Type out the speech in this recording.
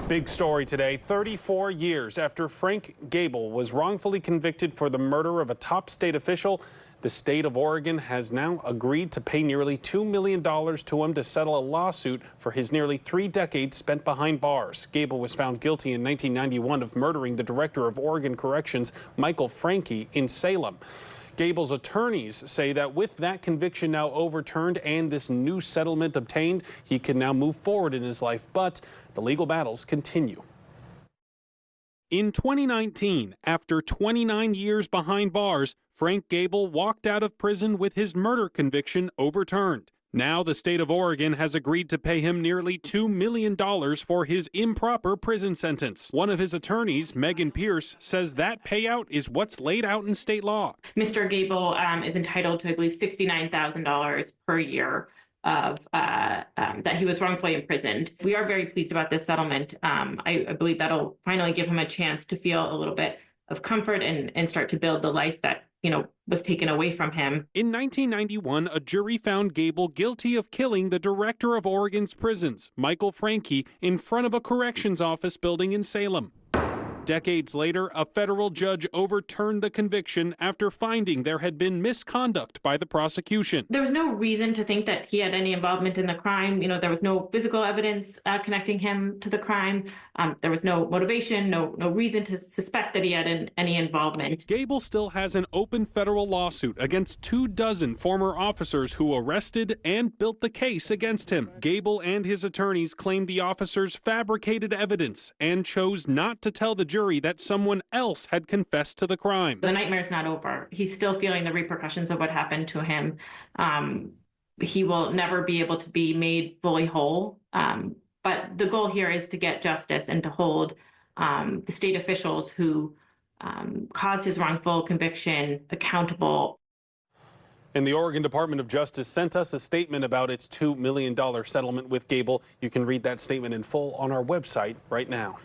Big story today. 34 years after Frank Gable was wrongfully convicted for the murder of a top state official, the state of Oregon has now agreed to pay nearly $2 million to him to settle a lawsuit for his nearly 3 decades spent behind bars. Gable was found guilty in 1991 of murdering the director of Oregon Corrections, Francke, in Salem. Gable's attorneys say that with that conviction now overturned and this new settlement obtained, he can now move forward in his life, but the legal battles continue. In 2019, after 29 years behind bars, Frank Gable walked out of prison with his murder conviction overturned. Now the state of Oregon has agreed to pay him nearly $2 million for his improper prison sentence. One of his attorneys, Megan Pierce, says that payout is what's laid out in state law. Mr. Gable is entitled to, I believe, $69,000 per year of that he was wrongfully imprisoned. We are very pleased about this settlement. I believe that'll finally give him a chance to feel a little bit of comfort and start to build the life that, was taken away from him. In 1991, a jury found Gable guilty of killing the director of Oregon's prisons, Francke, in front of a corrections office building in Salem. Decades later, a federal judge overturned the conviction after finding there had been misconduct by the prosecution. There was no reason to think that he had any involvement in the crime. There was no physical evidence connecting him to the crime. There was no motivation, no reason to suspect that he had any involvement. Gable still has an open federal lawsuit against 24 former officers who arrested and built the case against him. Gable and his attorneys claimed the officers fabricated evidence and chose not to tell the jury that someone else had confessed to the crime. The nightmare's not over. He's still feeling the repercussions of what happened to him. He will never be able to be made fully whole. But the goal here is to get justice and to hold the state officials who caused his wrongful conviction accountable. And the Oregon Department of Justice sent us a statement about its $2 million settlement with Gable. You can read that statement in full on our website right now.